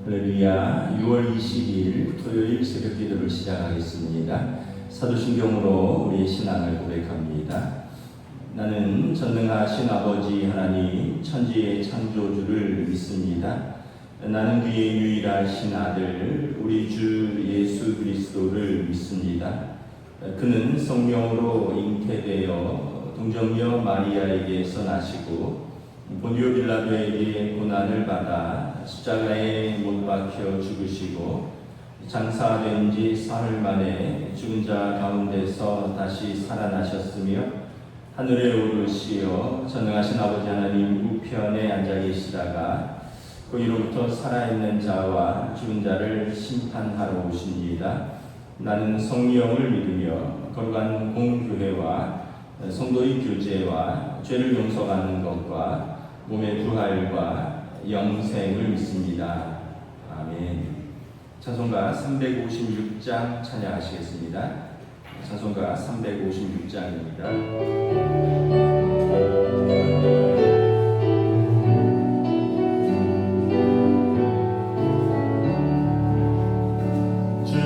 할렐루야. 6월 22일 토요일 새벽 기도를 시작하겠습니다. 사도신경으로 우리의 신앙을 고백합니다. 나는 전능하신 아버지 하나님 천지의 창조주를 믿습니다. 나는 그의 유일하신 아들 우리 주 예수 그리스도를 믿습니다. 그는 성령으로 잉태되어 동정녀 마리아에게서 나시고 본디오 빌라도에게 고난을 받아 십자가에 못 박혀 죽으시고 장사된 지 사흘 만에 죽은 자 가운데서 다시 살아나셨으며 하늘에 오르시어 전능하신 아버지 하나님 우편에 앉아 계시다가 거기로부터 살아있는 자와 죽은 자를 심판하러 오십니다. 나는 성령을 믿으며 거룩한 공교회와 성도의 교제와 죄를 용서받는 것과 몸의 부활과 영생을 믿습니다. 아멘. 찬송가 356장 찬양하시겠습니다. 찬송가 356장입니다. 주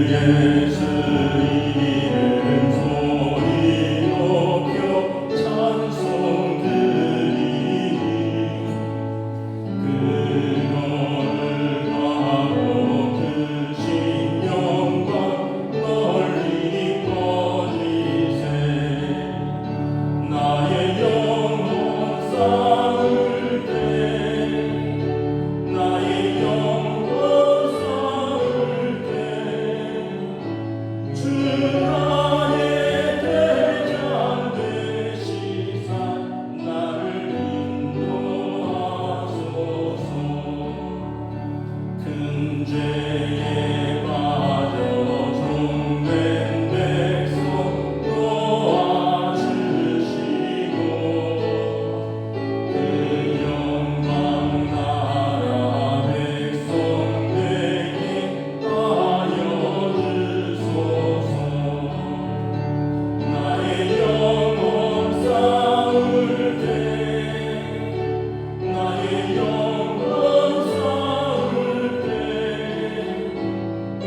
예수 이름 소리 높여 찬송 드리니 그거를 가로 드신 영광 널리 퍼지세 나의 영혼 쌓을 때 나의 영혼 쌓을 때 주 나의 대장 되시사 나를 인도하소서 큰 죄에 빠져 종된 백성 도와주시고 그 영광 나라 백성 되게 하여 주소서 나의 영혼 쌓을 때 나의 영혼 쌓을 때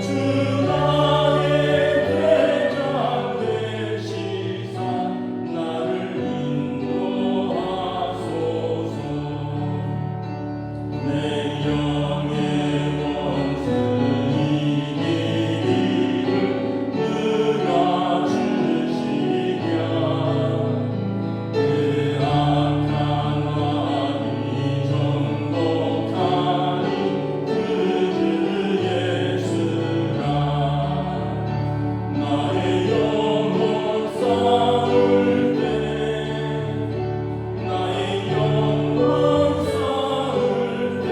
주 나의 대장 되시사 나를 인도하소서 내 영의 원수 이기를 누가 주시랴 그 악한 왕이 정복하니 그 주 예수라 나의 영혼 쌓을 때 나의 영혼 쌓을 때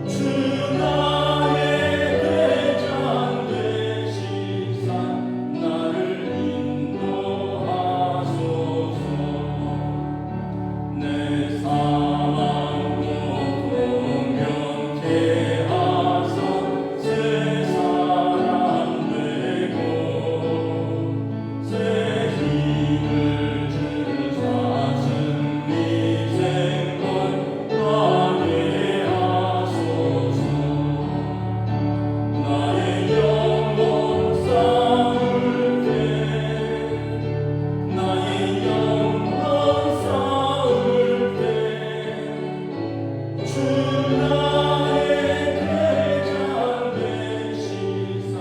주 나의 대장 되시사 나를 인도하소서 내 사망 고통 면케 하사 새 사람 되고 새 힘을 주사 승리 생권 하게 하소서 나의 영혼 쌓을 때 나의 영혼 쌓을 때 주 나의 대장 되시사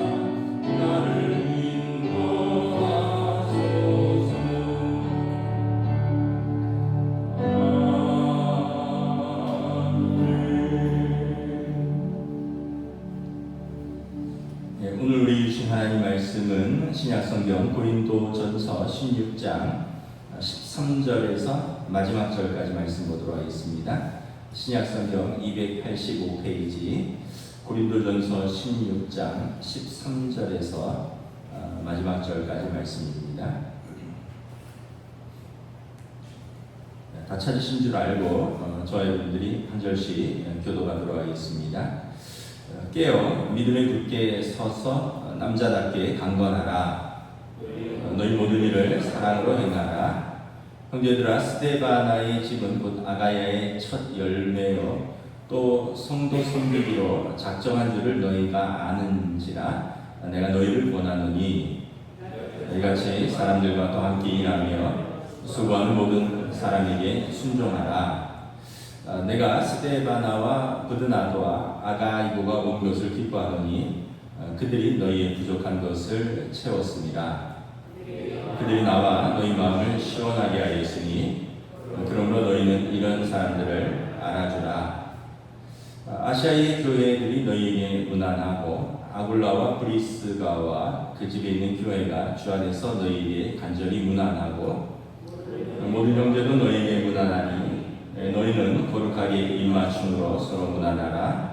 나를 인도하소서 오늘 우리 주신 하나님 말씀은 신약성경 고린도전서 16장 13절에서 마지막 절까지 말씀 보도록 하겠습니다. 신약성경 285페이지 고린도전서 16장 13절에서 마지막 절까지 말씀입니다. 다 찾으신 줄 알고 저와 여러분들이 한 절씩 교도하도록 하겠습니다. 깨어 믿음에 굳게 서서 남자답게 강건하라. 너희 모든 일을 사랑으로 행하라. 형제들아, 스데바나의 집은 곧 아가야의 첫 열매요 또 성도 섬기기로 작정한 줄을 너희가 아는지라 내가 너희를 권하노니 이같이 사람들과 또 함께 일하며 수고하는 모든 사람에게 순종하라. 내가 스데바나와 부드나도와 아가이고가 온 것을 기뻐하노니 그들이 너희의 부족한 것을 채웠습니다. 그들이 나와 너희 마음을 시원하게 하였으니 그러므로 너희는 이런 사람들을 알아주라. 아시아의 교회들이 너희에게 무난하고 아굴라와 브리스가와 그 집에 있는 교회가 주 안에서 너희에게 간절히 무난하고 모든 형제도 너희에게 무난하니 너희는 거룩하게 입맞춤으로 서로 무난하라.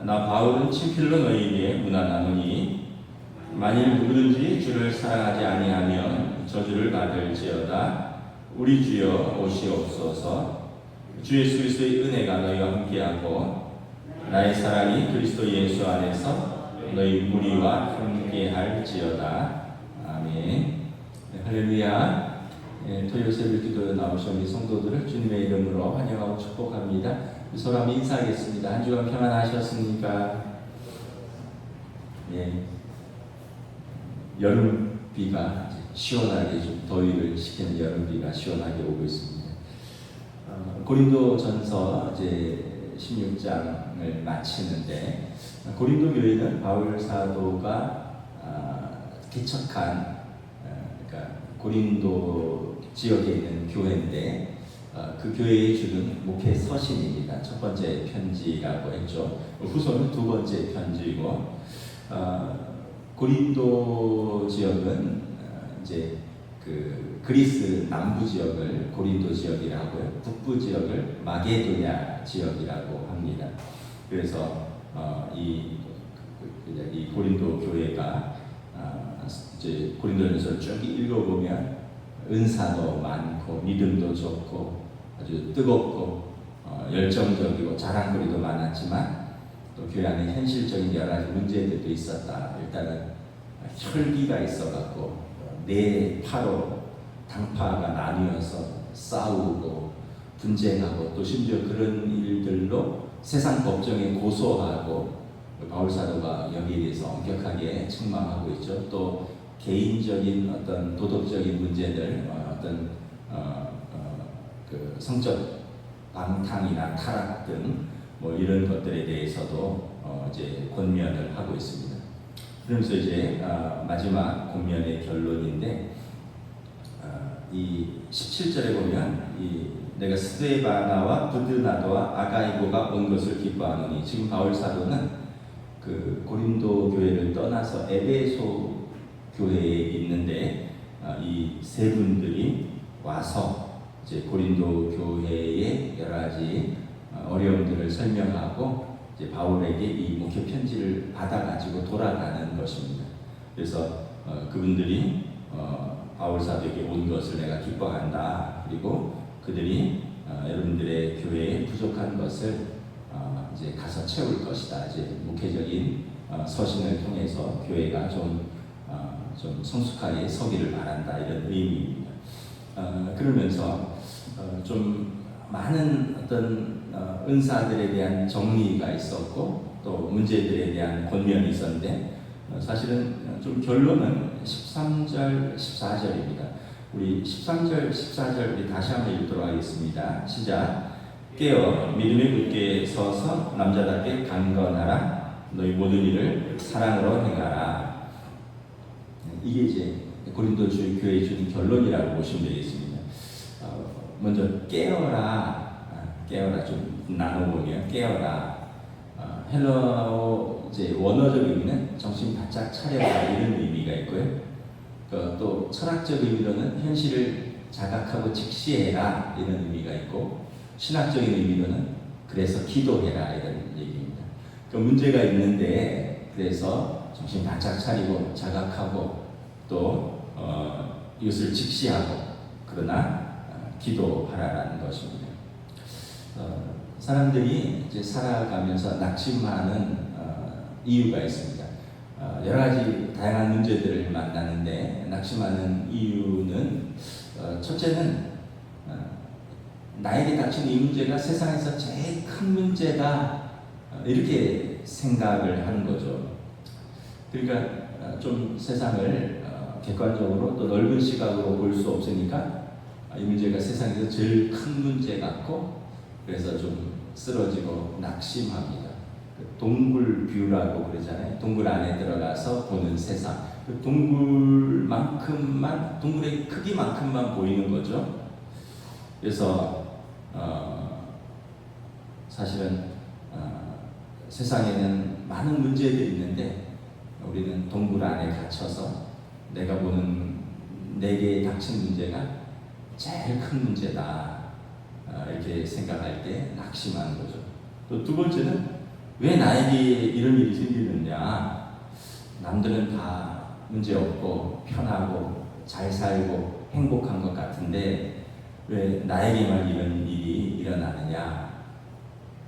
나 바울은 친필로 너희에게 무난하노니 만일 누구든지 주를 사랑하지 아니하면 저주를 받을지어다. 우리 주여 오시옵소서. 주 예수 그리스도의 은혜가 너희와 함께하고 나의 사랑이 그리스도 예수 안에서 너희 무리와 함께할지어다. 아멘. 네, 할렐루야. 토요새벽 기도에 나오신 우리 성도들을 주님의 이름으로 환영하고 축복합니다. 서로 한번 인사하겠습니다. 한 주간 평안하셨습니까? 예. 여름비가 시원하게 좀 더위를 식히는 여름비가 시원하게 오고 있습니다. 고린도전서 이제 16장을 마치는데 고린도 교회는 바울 사도가 개척한 그러니까 고린도 지역에 있는 교회인데 그 교회에 주는 목회 서신입니다. 첫 번째 편지라고 했죠. 후서는 두 번째 편지고 고린도 지역은 이제 그 그리스 남부 지역을 고린도 지역이라고 하고요. 북부 지역을 마게도냐 지역이라고 합니다. 그래서 이 고린도 교회가 이제 고린도전서를 쭉 읽어보면 은사도 많고 믿음도 좋고 아주 뜨겁고 열정적이고 자랑거리도 많았지만 또 교회 안에 현실적인 여러 가지 문제들도 있었다. 일단은 혈기가 있어갖고 내 파로 당파가 나뉘어서 싸우고 분쟁하고 또 심지어 그런 일들로 세상 법정에 고소하고 바울 사도가 여기에 대해서 엄격하게 책망하고 있죠. 또 개인적인 어떤 도덕적인 문제들, 어떤 그 성적 방탕이나 타락 등 뭐 이런 것들에 대해서도 이제 권면을 하고 있습니다. 그러면서 이제 마지막 권면의 결론인데 이 17절에 보면 내가 스데바나와 부드나도와 아가이고가 온 것을 기뻐하노니 지금 바울 사도는 그 고린도 교회를 떠나서 에베소 교회에 있는데 이 세 분들이 와서 이제 고린도 교회의 여러 가지 어려움들을 설명하고 이제 바울에게 이 목회 편지를 받아가지고 돌아가는 것입니다. 그래서 그분들이 바울 사도에게 온 것을 내가 기뻐한다. 그리고 그들이 여러분들의 교회에 부족한 것을 이제 가서 채울 것이다. 이제 목회적인 서신을 통해서 교회가 좀 성숙하게 서기를 바란다. 이런 의미입니다. 그러면서 좀 많은 어떤 은사들에 대한 정리가 있었고 또 문제들에 대한 권면이 있었는데 사실은 좀 결론은 13절, 14절입니다. 우리 13절, 14절 우리 다시 한번 읽도록 하겠습니다. 시작. 깨어 믿음에 굳게 서서 남자답게 강건하라. 너희 모든 일을 사랑으로 행하라. 이게 이제 고린도 교회에 주는 결론이라고 보시면 되겠습니다. 먼저 깨어라 좀 나눠보면 깨어라. 헬라어 이제 원어적 의미는 정신 바짝 차려라 이런 의미가 있고요. 또 철학적 의미로는 현실을 자각하고 직시해라 이런 의미가 있고 신학적인 의미로는 그래서 기도해라 이런 얘기입니다. 그 문제가 있는데 그래서 정신 바짝 차리고 자각하고 또 이것을 직시하고 그러나 기도하라는 것입니다. 사람들이 이제 살아가면서 낙심하는 이유가 있습니다. 여러 가지 다양한 문제들을 만나는데 낙심하는 이유는 첫째는 나에게 닥친 이 문제가 세상에서 제일 큰 문제다, 이렇게 생각을 하는 거죠. 그러니까 좀 세상을 객관적으로 또 넓은 시각으로 볼 수 없으니까 이 문제가 세상에서 제일 큰 문제 같고, 그래서 좀 쓰러지고 낙심합니다. 동굴 뷰라고 그러잖아요. 동굴 안에 들어가서 보는 세상. 그 동굴만큼만, 동굴의 크기만큼만 보이는 거죠. 그래서 사실은 세상에는 많은 문제들이 있는데 우리는 동굴 안에 갇혀서 내가 보는, 내게 닥친 문제가 제일 큰 문제다, 이렇게 생각할 때 낙심하는 거죠. 또 두 번째는 왜 나에게 이런 일이 생기느냐, 남들은 다 문제 없고 편하고 잘 살고 행복한 것 같은데 왜 나에게만 이런 일이 일어나느냐.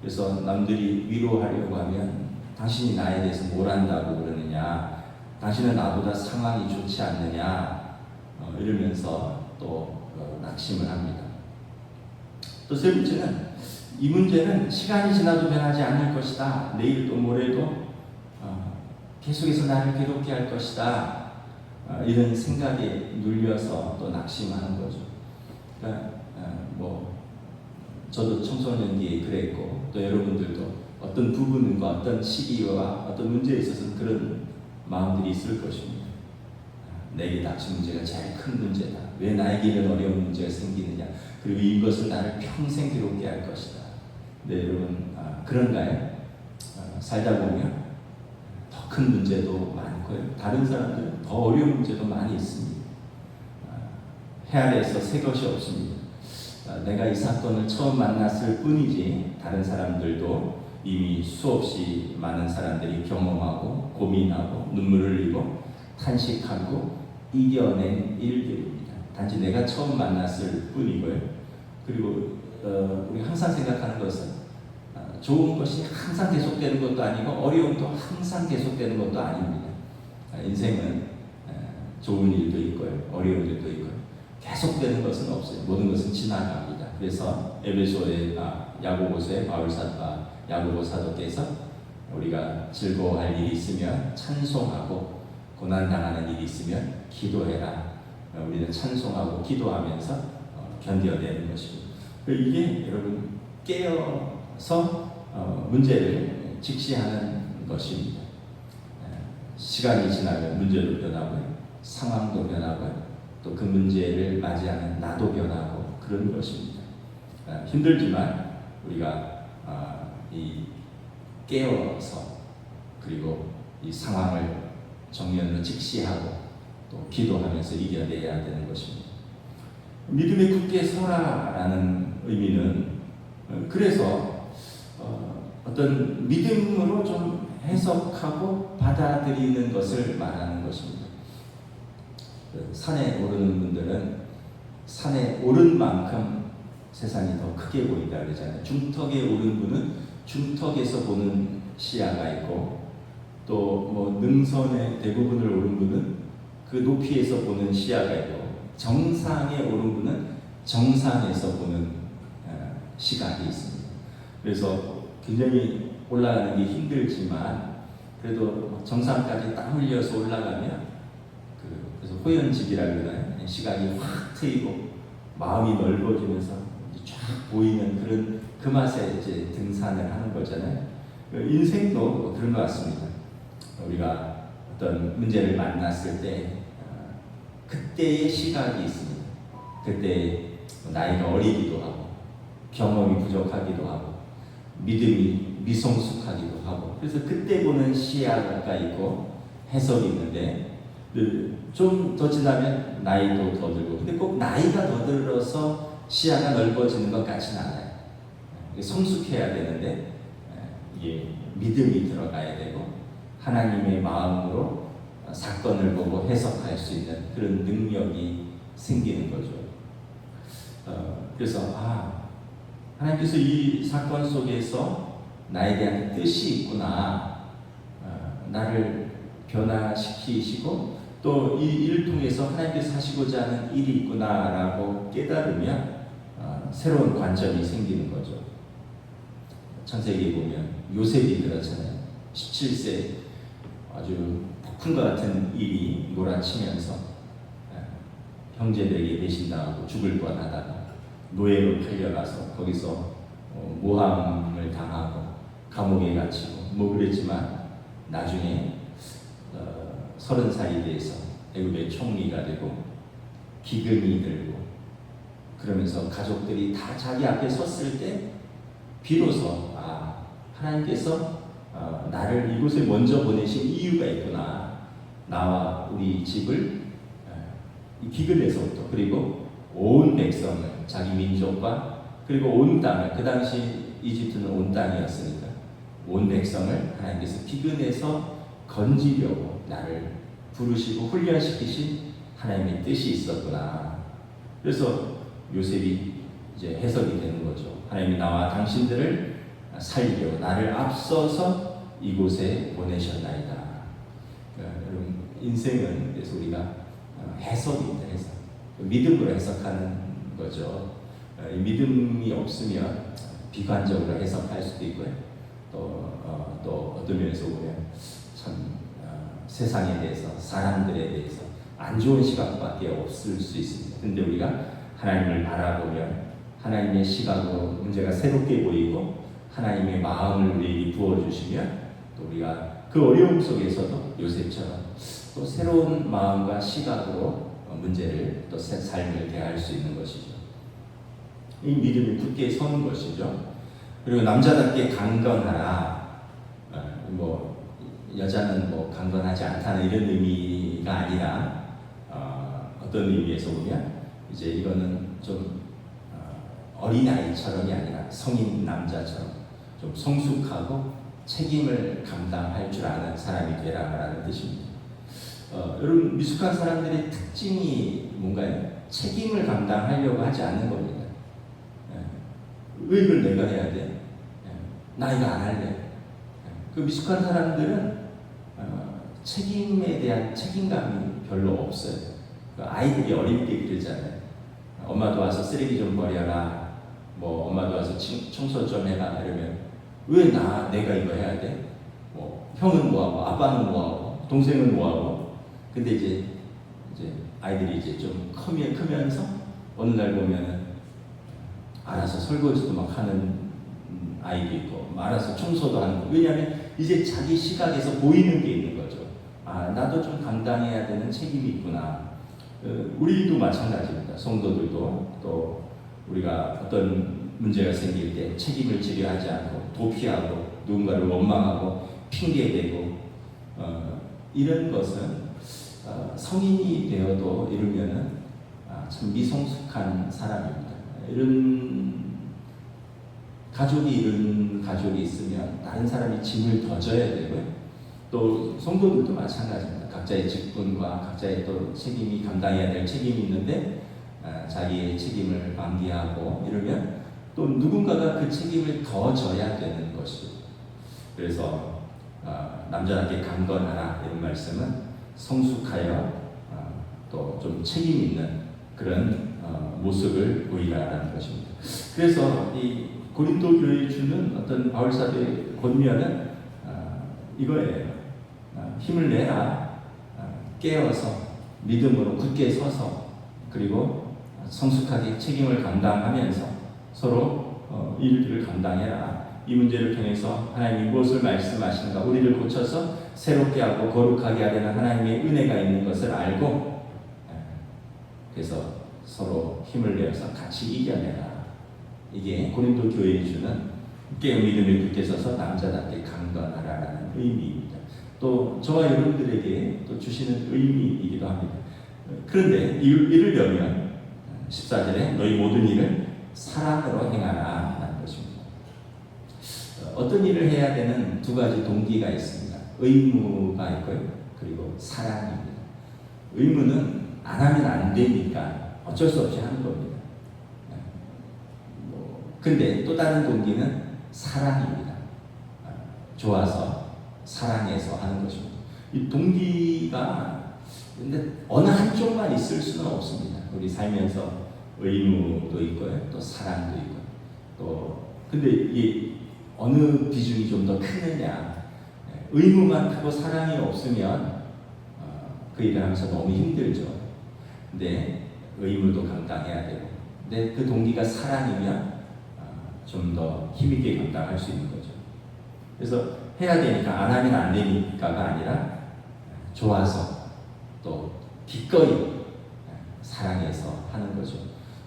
그래서 남들이 위로하려고 하면 당신이 나에 대해서 뭘 안다고 그러느냐, 당신은 나보다 상황이 좋지 않느냐, 이러면서 또 낙심을 합니다. 또 세 번째는 이 문제는 시간이 지나도 변하지 않을 것이다. 내일도 모레도 계속해서 나를 괴롭게 할 것이다. 이런 생각에 눌려서 또 낙심하는 거죠. 그러니까 저도 청소년기에 그랬고, 또 여러분들도 어떤 부분과 어떤 시기와 어떤 문제에 있어서 그런 마음들이 있을 것입니다. 내게 닥친 문제가 제일 큰 문제다. 왜 나에게 이런 어려운 문제가 생기느냐. 그리고 이것은 나를 평생 괴롭게 할 것이다. 네, 여러분, 그런가요? 살다 보면 더 큰 문제도 많고요. 다른 사람들은 더 어려운 문제도 많이 있습니다. 헤아려서 새 것이 없습니다. 내가 이 사건을 처음 만났을 뿐이지 다른 사람들도 이미 수없이 많은 사람들이 경험하고 고민하고 눈물을 흘리고 탄식하고 이겨낸 일들입니다. 단지 내가 처음 만났을 뿐이고요. 그리고 우리 항상 생각하는 것은 좋은 것이 항상 계속되는 것도 아니고 어려움도 항상 계속되는 것도 아닙니다. 인생은 좋은 일도 있고요, 어려운 일도 있고요. 계속되는 것은 없어요. 모든 것은 지나갑니다. 그래서 에베소의 야고보서의 야고보 사도께서 우리가 즐거워할 일이 있으면 찬송하고 고난 당하는 일이 있으면 기도해라. 우리는 찬송하고 기도하면서 견뎌내는 것입니다. 이게 여러분 깨어서 문제를 직시하는 것입니다. 시간이 지나면 문제도 변하고요, 상황도 변하고요, 또 그 문제를 맞이하는 나도 변하고 그런 것입니다. 힘들지만 우리가 이 깨어서 그리고 이 상황을 정면으로 직시하고 또 기도하면서 이겨내야 되는 것입니다. 믿음에 굳게 서라라는 의미는 그래서 어떤 믿음으로 좀 해석하고 받아들이는 것을 말하는 것입니다. 산에 오르는 분들은 산에 오른 만큼 세상이 더 크게 보인다 그러잖아요. 중턱에 오른 분은 중턱에서 보는 시야가 있고, 또 능선의 대부분을 오른 분은 그 높이에서 보는 시야가 있고, 정상에 오른 분은 정상에서 보는 시각이 있습니다. 그래서 굉장히 올라가는 게 힘들지만 그래도 정상까지 땀 흘려서 올라가면 그래서 호연직이라고 그러나요? 시각이 확 트이고 마음이 넓어지면서 쫙 보이는 그런 그 맛에 이제 등산을 하는 거잖아요. 인생도 그런 것 같습니다. 우리가 어떤 문제를 만났을 때 그때의 시각이 있습니다. 그때 나이가 어리기도 하고 경험이 부족하기도 하고 믿음이 미성숙하기도 하고, 그래서 그때 보는 시야가 있고 해석이 있는데 좀 더 지나면 나이도 더 들고, 근데 꼭 나이가 더 들어서 시야가 넓어지는 것 같지는 않아요. 성숙해야 되는데 이게 믿음이 들어가야 되고 하나님의 마음으로 사건을 보고 해석할 수 있는 그런 능력이 생기는 거죠. 그래서 하나님께서 이 사건 속에서 나에 대한 뜻이 있구나, 나를 변화시키시고 또 이 일을 통해서 하나님께서 하시고자 하는 일이 있구나라고 깨달으면 새로운 관점이 생기는 거죠. 창세기에 보면 요셉이 그렇잖아요. 17세 아주 폭풍과 같은 일이 몰아치면서 형제들에게 배신당하고 죽을 뻔하다가 노예로 팔려가서 거기서 모함을 당하고 감옥에 갇히고 뭐 그랬지만 나중에 30살이 돼서 애굽의 총리가 되고 기근이 들고 그러면서 가족들이 다 자기 앞에 섰을 때 비로소 하나님께서 나를 이곳에 먼저 보내신 이유가 있구나. 나와 우리 집을 이 기근에서부터 그리고 온 백성을 자기 민족과 그리고 온 땅을 그 당시 이집트는 온 땅이었으니까 온 백성을 하나님께서 기근에서 건지려고 나를 부르시고 훈련시키신 하나님의 뜻이 있었구나. 그래서 요셉이 이제 해석이 되는 거죠. 하나님이 나와 당신들을 살리려 나를 앞서서 이곳에 보내셨나이다. 여러분 인생은 그래서 우리가 해석입니다. 해석. 믿음으로 해석하는 거죠. 믿음이 없으면 비관적으로 해석할 수도 있고요. 또 어떤 면에서 보면 참 세상에 대해서 사람들에 대해서 안 좋은 시각밖에 없을 수 있습니다. 근데 우리가 하나님을 바라보면 하나님의 시각으로 문제가 새롭게 보이고 하나님의 마음을 우리에게 부어주시면 또 우리가 그 어려움 속에서도 요셉처럼 또 새로운 마음과 시각으로 문제를 또 삶을 대할 수 있는 것이죠. 이 믿음이 굳게 서는 것이죠. 그리고 남자답게 강건하라. 여자는 강건하지 않다는 이런 의미가 아니라 어떤 의미에서 보면 이제 이거는 좀 어린아이처럼이 아니라 성인 남자처럼 좀 성숙하고 책임을 감당할 줄 아는 사람이 되라라는 뜻입니다. 여러분 미숙한 사람들의 특징이 뭔가요? 책임을 감당하려고 하지 않는 겁니다. 왜 이걸 내가 해야 돼? 나 이거 안 할래. 그 미숙한 사람들은 책임에 대한 책임감이 별로 없어요. 아이들이 어릴 때 그러잖아요. 엄마도 와서 쓰레기 좀 버려라. 엄마도 와서 청소 좀 해라. 이러면 왜 내가 이거 해야 돼? 형은 뭐하고, 아빠는 뭐하고, 동생은 뭐하고. 근데 이제 아이들이 이제 좀 크면서 어느 날 보면은 알아서 설거지도 막 하는 아이도 있고, 알아서 청소도 하는 거. 왜냐하면 이제 자기 시각에서 보이는 게 있는 거죠. 나도 좀 감당해야 되는 책임이 있구나. 우리도 마찬가지입니다. 성도들도 또 우리가 어떤 문제가 생길 때 책임을 지려 하지 않고 도피하고 누군가를 원망하고 핑계대고 이런 것은 성인이 되어도 이러면은 참 미성숙한 사람입니다. 이런 가족이 있으면 다른 사람이 짐을 더 져야 되고요. 또 성도들도 마찬가지입니다. 각자의 직분과 각자의 또 책임이 감당해야 될 책임이 있는데 자기의 책임을 방기하고 이러면 또 누군가가 그 책임을 더 져야 되는 것이죠. 그래서 남자답게 강건하라 이런 말씀은 성숙하여 또 좀 책임 있는 그런 모습을 보이라라는 것입니다. 그래서 이 고린도 교회에 주는 어떤 바울 사도의 권면은 이거예요. 힘을 내라. 깨어서 믿음으로 굳게 서서 그리고 성숙하게 책임을 감당하면서 서로 일들을 감당해라. 이 문제를 통해서 하나님이 무엇을 말씀하시는가 우리를 고쳐서 새롭게 하고 거룩하게 하려는 하나님의 은혜가 있는 것을 알고 그래서 서로 힘을 내어서 같이 이겨내라. 이게 고린도 교회에 주는 깨어 믿음을 굳게 서서 남자답게 강건하라라는 의미입니다. 또 저와 여러분들에게 또 주시는 의미이기도 합니다. 그런데 이르려면 14절에 너희 모든 일을 사랑으로 행하라 라는 것입니다. 어떤 일을 해야 되는 두 가지 동기가 있습니다. 의무가 있고요. 그리고 사랑입니다. 의무는 안 하면 안 되니까 어쩔 수 없이 하는 겁니다. 근데 또 다른 동기는 사랑입니다. 좋아서 사랑해서 하는 것입니다. 이 동기가 근데 어느 한쪽만 있을 수는 없습니다. 우리 살면서 의무도 있고요, 또 사랑도 있고, 또 근데 이 어느 비중이 좀 더 크느냐? 의무만 크고 사랑이 없으면 그 일을 하면서 너무 힘들죠. 근데 의무도 감당해야 되고, 근데 그 동기가 사랑이면 좀 더 힘있게 감당할 수 있는 거죠. 그래서 해야 되니까 안 하면 안 되니까가 아니라 좋아서 또 기꺼이 사랑해서 하는 거죠.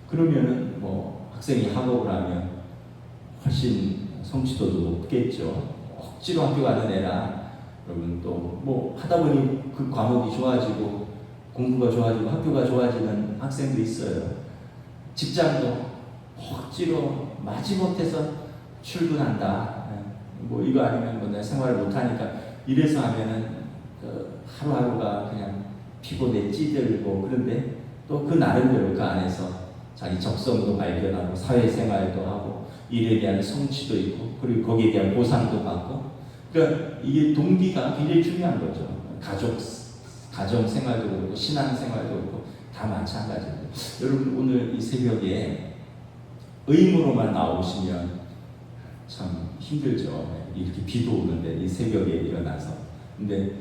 그러면은 뭐 학생이 학업을 하면 훨씬 성취도도 높겠죠. 억지로 학교 가는 애라 여러분 또 뭐 하다 보니 그 과목이 좋아지고 공부가 좋아지고 학교가 좋아지는 학생도 있어요. 직장도 억지로 마지못해서 출근한다. 뭐 이거 아니면 뭐 내가 생활을 못하니까 이래서 하면은 하루하루가 그냥 피곤해 찌들고, 그런데 또 그 나름대로 그 안에서 자기 적성도 발견하고 사회생활도 하고 일에 대한 성취도 있고 그리고 거기에 대한 보상도 받고, 그러니까 이게 동기가 굉장히 중요한 거죠. 가정 생활도 그렇고 신앙 생활도 그렇고 다 마찬가지입니다. 여러분 오늘 이 새벽에 의무로만 나오시면 참 힘들죠. 이렇게 비도 오는데 이 새벽에 일어나서, 근데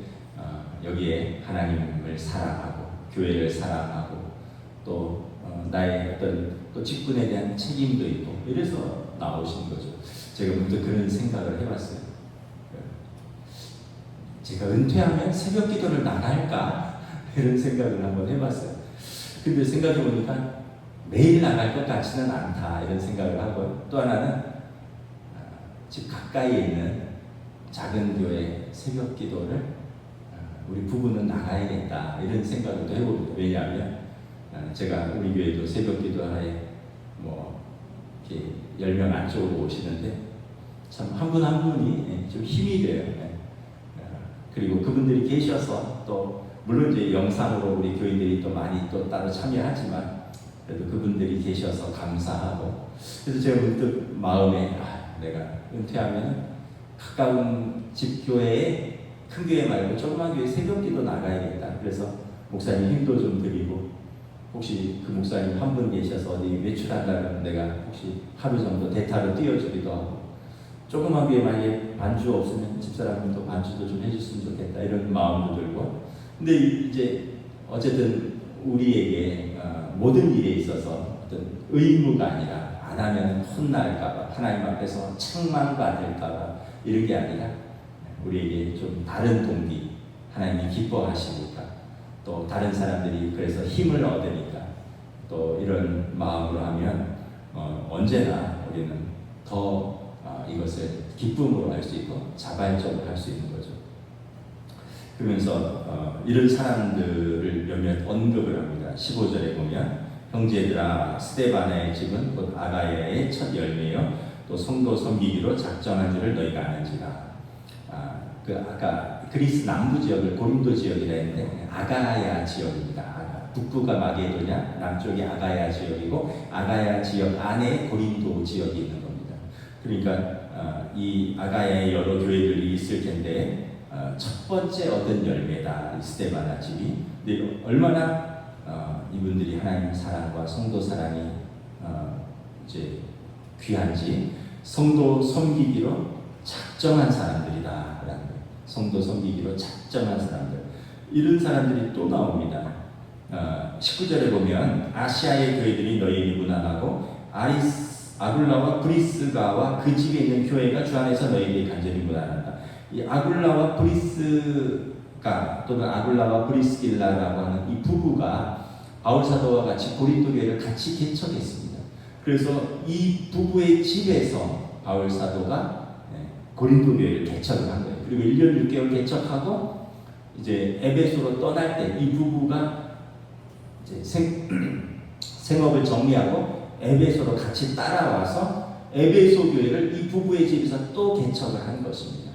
여기에 하나님을 사랑하고 교회를 사랑하고 또 나의 어떤 또 직분에 대한 책임도 있고 이래서 나오신 거죠. 제가 먼저 그런 생각을 해봤어요. 제가 은퇴하면 새벽 기도를 나갈까 이런 생각을 한번 해봤어요. 근데 생각해 보니까 매일 나갈 것 같지는 않다 이런 생각을 하고, 또 하나는 집 가까이에 있는 작은 교회 새벽 기도를 우리 부부는 나가야겠다 이런 생각을 또 해봅니다. 왜냐하면 제가 우리 교회도 새벽 기도하에 뭐 이렇게 10명 안쪽으로 오시는데 참 한 분 한 분이 좀 힘이 돼요. 그리고 그분들이 계셔서 또 물론 이제 영상으로 우리 교인들이 또 많이 또 따로 참여하지만 그래도 그분들이 계셔서 감사하고, 그래서 제가 문득 마음에 내가 은퇴하면 가까운 집 교회에 큰 교회 말고 조그만 교회 새벽기도 나가야겠다. 그래서 목사님 힘도 좀 드리고, 혹시 그 목사님 한 분 계셔서 어디 외출한다면 내가 혹시 하루 정도 대타로 띄워주기도 하고, 조그만 교회 만약에 반주 없으면 집사람도 반주도 좀 해줬으면 좋겠다 이런 마음도 들고, 근데 이제 어쨌든 우리에게 모든 일에 있어서 어떤 의무가 아니라 안 하면 혼날까봐 하나님 앞에서 책망받을까봐 이런 게 아니라 우리에게 좀 다른 동기, 하나님이 기뻐하시니까 또 다른 사람들이 그래서 힘을 얻으니까 또 이런 마음으로 하면 언제나 우리는 더 이것을 기쁨으로 할 수 있고 자발적으로 할 수 있는 거죠. 그러면서 이런 사람들을 몇몇 언급을 합니다. 15절에 보면 형제들아 스데바나의 집은 곧 아가야의 첫 열매요 또 성도 섬기기로 작정한 줄을 너희가 아는지라. 아까 그리스 남부 지역을 고린도 지역이라 했는데 아가야 지역입니다. 북부가 마게도냐, 남쪽이 아가야 지역이고 아가야 지역 안에 고린도 지역이 있는 겁니다. 그러니까 이 아가야의 여러 교회들이 있을 텐데 첫 번째 얻은 열매다 이 스데바나 집이. 근데 얼마나 이분들이 하나님 사랑과 성도 사랑이 이제 귀한지, 성도 섬기기로 작정한 사람들이다라는 거예요. 성도 섬기기로 작정한 사람들, 이런 사람들이 또 나옵니다. 19절에 보면 아시아의 교회들이 너희에게 문안하고 아굴라와 브리스가와 그 집에 있는 교회가 주 안에서 너희에게 간절히 문안한다. 이 아굴라와 브리스가 또는 아굴라와 브리스길라라고 하는 이 부부가 바울 사도와 같이 고린도 교회를 같이 개척했습니다. 그래서 이 부부의 집에서 바울 사도가 고린도 교회를 개척을 한 거예요. 그리고 1년 6개월 개척하고 이제 에베소로 떠날 때 이 부부가 이제 생업을 정리하고 에베소로 같이 따라와서 에베소 교회를 이 부부의 집에서 또 개척을 한 것입니다.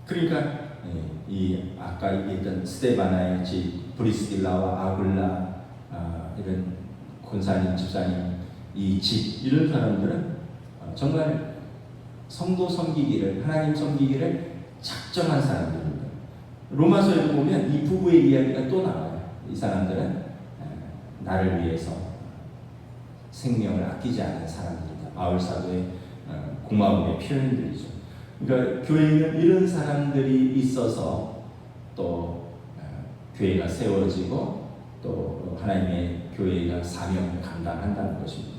그러니까 이 아까 얘기했던 스데바나의 집, 브리스길라와 아굴라 이런 권사님, 집사님 이 집, 이런 사람들은 정말 성도 섬기기를, 하나님 섬기기를 작정한 사람들입니다. 로마서에도 보면 이 부부의 이야기가 또 나와요. 이 사람들은 나를 위해서 생명을 아끼지 않는 사람들이다. 바울 사도의 고마움의 표현들이죠. 그러니까 교회에는 이런 사람들이 있어서 또 교회가 세워지고 또 하나님의 교회가 사명을 감당한다는 것입니다.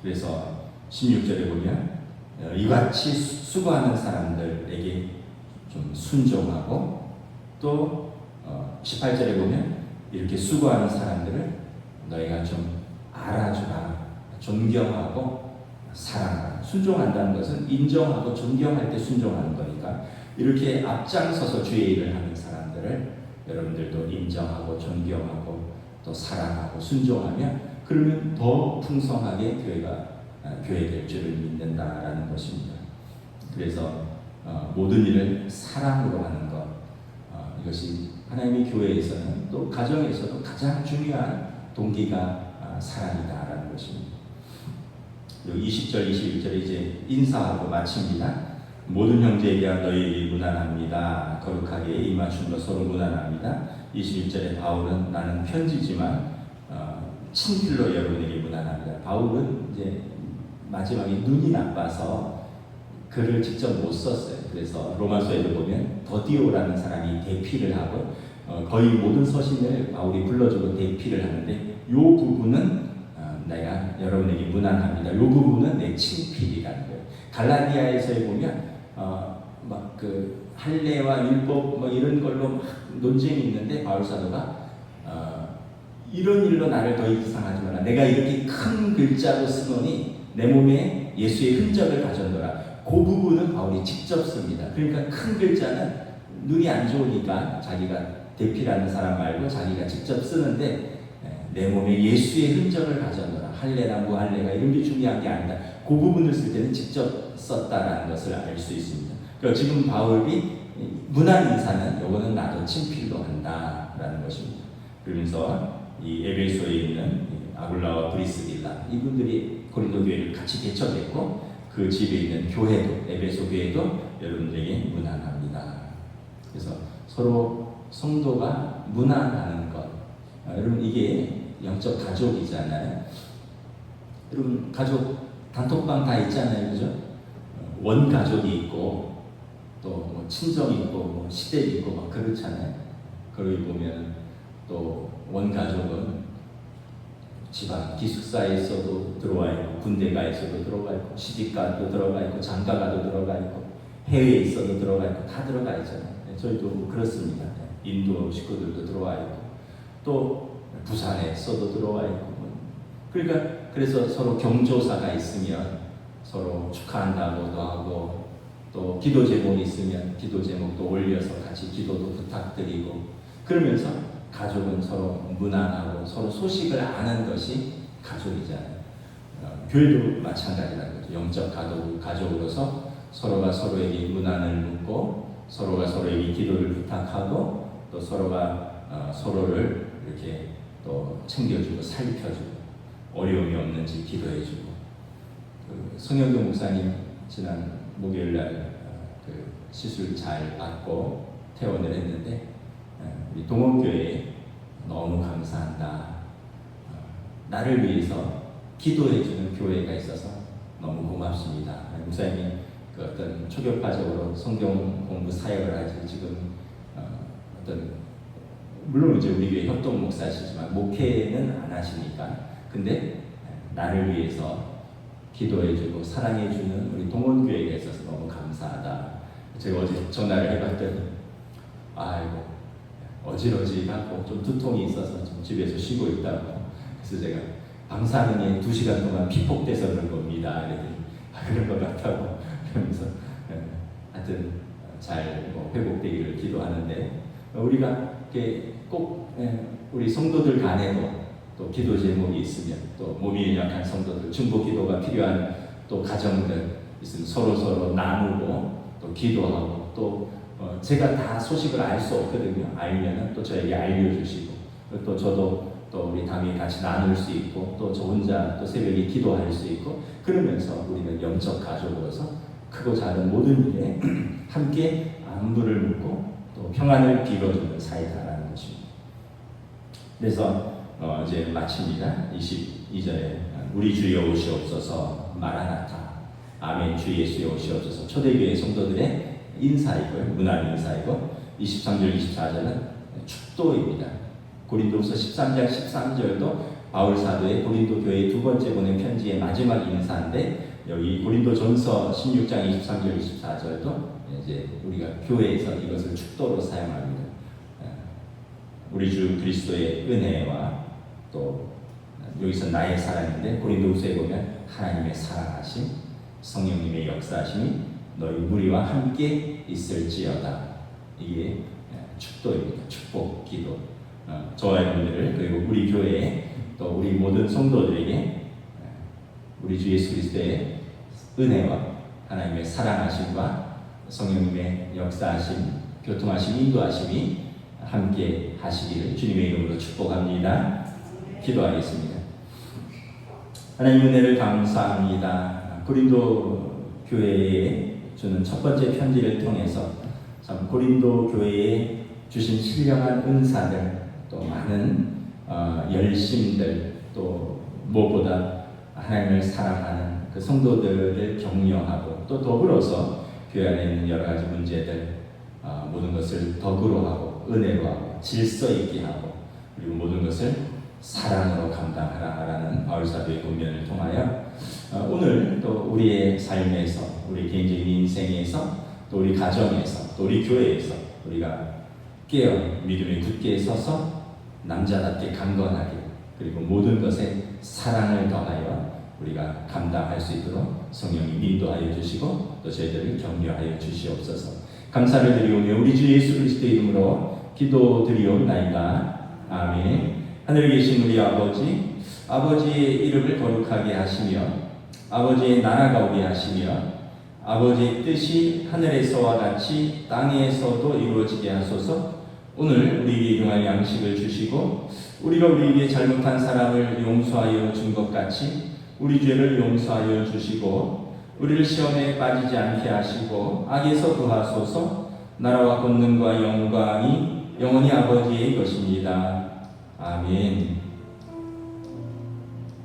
그래서 16절에 보면 이같이 수고하는 사람들에게 좀 순종하고 또 18절에 보면 이렇게 수고하는 사람들을 너희가 좀 알아주라, 존경하고 사랑하라. 순종한다는 것은 인정하고 존경할 때 순종하는 거니까 이렇게 앞장서서 주의 일을 하는 사람들을 여러분들도 인정하고 존경하고 또 사랑하고 순종하면 그러면 더 풍성하게 교회가 교회될 줄을 믿는다라는 것입니다. 그래서 모든 일을 사랑으로 하는 것, 이것이 하나님의 교회에서는 또 가정에서도 가장 중요한 동기가 사랑이다라는 것입니다. 20절, 21절에 이제 인사하고 마칩니다. 모든 형제에 대한 너희에게 무난합니다. 거룩하게 임하심으로 서로 무난합니다. 21절에 바울은 나는 편지지만 친필로 여러분에게 무난합니다. 바울은 이제 마지막에 눈이 나빠서 글을 직접 못 썼어요. 그래서 로마서에도 보면 더디오라는 사람이 대피를 하고 거의 모든 서신을 바울이 불러주고 대피를 하는데 이 부분은 내가 여러분에게 무난합니다. 이 부분은 내 친필이라는 거예요. 갈라디아에서에 보면 막 그 할례와 율법 뭐 이런 걸로 막 논쟁이 있는데 바울 사도가 이런 일로 나를 더 이상하지 마라. 내가 이렇게 큰 글자로 쓰노니 내 몸에 예수의 흔적을 가져노라. 그 부분은 바울이 직접 씁니다. 그러니까 큰 글자는 눈이 안 좋으니까 자기가 대피라는 사람 말고 자기가 직접 쓰는데 내 몸에 예수의 흔적을 가져노라. 할례나 무할례가 이런 게 중요한 게 아니다. 그 부분을 쓸 때는 직접 썼다라는 것을 알 수 있습니다. 그러니까 지금 바울이 문안 인사는 요거는 나도 친필로 한다라는 것입니다. 그러면서 이 에베소에 있는 아굴라와 브리스길라 이분들이 고린도 교회를 같이 개척했고 그 집에 있는 교회도 에베소 교회도 여러분들에게 무난합니다. 그래서 서로 성도가 무난하는 것, 여러분 이게 영적 가족이잖아요. 여러분 가족 단톡방 다 있잖아요, 그죠? 원 가족이 있고 또 뭐 친정 있고 뭐 시댁 있고 막 그렇잖아요. 거기 보면 또 원 가족은 집안 기숙사에서도 들어와 있고 군대 가 있어도 들어가 있고 시집가도 들어가 있고 장가가도 들어가 있고 해외에 있어도 들어가 있고 다 들어가 있잖아요. 저희도 그렇습니다. 인도 식구들도 들어와 있고 또 부산에 있어도 들어와 있고 그러니까 그래서 서로 경조사가 있으면 서로 축하한다고도 하고 또 기도 제목이 있으면 기도 제목도 올려서 같이 기도도 부탁드리고 그러면서 가족은 서로 무난하고 서로 소식을 아는 것이 가족이잖아요. 교회도 마찬가지라는 거죠. 영적 가족으로서 서로가 서로에게 문안을 묻고 서로가 서로에게 기도를 부탁하고 또 서로가 서로를 이렇게 또 챙겨주고 살펴주고 어려움이 없는지 기도해주고 성현경 목사님 지난 목요일날 그 시술 잘 받고 퇴원을 했는데 우리 동원교회에 너무 감사한다. 나를 위해서 기도해주는 교회가 있어서 너무 고맙습니다. 목사님이 그 어떤 초교파적으로 성경 공부 사역을 하지 지금 어떤 물론 이제 우리 교회 협동 목사시지만 목회는 안 하시니까 근데 나를 위해서 기도해주고 사랑해주는 우리 동원교회가 있어서 너무 감사하다. 제가 어제 전화를 해봤더니 아이고 어지러지하고 좀 두통이 있어서 좀 집에서 쉬고 있다고. 그래서 제가 방사능에 2시간 동안 피폭돼서 그런 겁니다. 그런 것 같다고 그러면서 하여튼 잘 회복되기를 기도하는데 우리가 이렇게 꼭 우리 성도들 간에도 또 기도 제목이 있으면 또 몸이 약한 성도들 중보 기도가 필요한 또 가정들 있으면 서로 나누고 또 기도하고 또 제가 다 소식을 알 수 없거든요. 알면은 또 저에게 알려주시고 또 저도 또 우리 담이 같이 나눌 수 있고 또 저 혼자 또 새벽에 기도할 수 있고 그러면서 우리는 영적 가족으로서 크고 작은 모든 일에 함께 안부를 묻고 또 평안을 빌어주는 사이다라는 것입니다. 그래서 이제 마칩니다. 22절에 우리 주여 오시옵소서 마라나타 아멘 주 예수여 오시옵소서 초대교회 성도들의 인사이고요. 문안 인사이고 23절 24절은 축도입니다. 고린도후서 13장 13절도 바울 사도의 고린도 교회 두 번째 보낸 편지의 마지막 인사인데 여기 고린도전서 16장 23절 24절도 이제 우리가 교회에서 이것을 축도로 사용합니다. 우리 주 그리스도의 은혜와 또 여기서 나의 사랑인데 고린도후서에 보면 하나님의 사랑하심, 성령님의 역사하심이 너희 무리와 함께 있을지어다. 이게 축도입니다. 축복, 기도. 저와 여러분들을 그리고 우리 교회 또 우리 모든 성도들에게 우리 주 예수 그리스도의 은혜와 하나님의 사랑하심과 성령님의 역사하심, 교통하심, 인도하심이 함께 하시기를 주님의 이름으로 축복합니다. 기도하겠습니다. 하나님 은혜를 감사합니다. 고린도 교회에 주는 첫 번째 편지를 통해서 참 고린도 교회에 주신 신령한 은사들 또 많은 열심들 또 무엇보다 하나님을 사랑하는 그 성도들을 격려하고 또 더불어서 교회 안에 있는 여러 가지 문제들 모든 것을 덕으로 하고 은혜로 하고 질서 있게 하고 그리고 모든 것을 사랑으로 감당하라라는 바울 사도의 권면을 통하여 오늘 또 우리의 삶에서 우리 개인적인 인생에서 또 우리 가정에서 또 우리 교회에서 우리가 깨어 믿음에 굳게 서서 남자답게 강건하게 그리고 모든 것에 사랑을 더하여 우리가 감당할 수 있도록 성령이 인도하여 주시고 또 저희들을 격려하여 주시옵소서. 감사를 드리오며 우리 주 예수 그리스도의 이름으로 기도드리옵나이다. 아멘. 하늘에 계신 우리 아버지, 아버지의 이름을 거룩하게 하시며 아버지의 나라가 오게 하시며 아버지의 뜻이 하늘에서와 같이 땅에서도 이루어지게 하소서. 오늘 우리에게 용할 양식을 주시고 우리가 우리에게 잘못한 사람을 용서하여 준 것 같이 우리 죄를 용서하여 주시고 우리를 시험에 빠지지 않게 하시고 악에서 구하소서. 나라와 권능과 영광이 영원히 아버지의 것입니다. 아멘.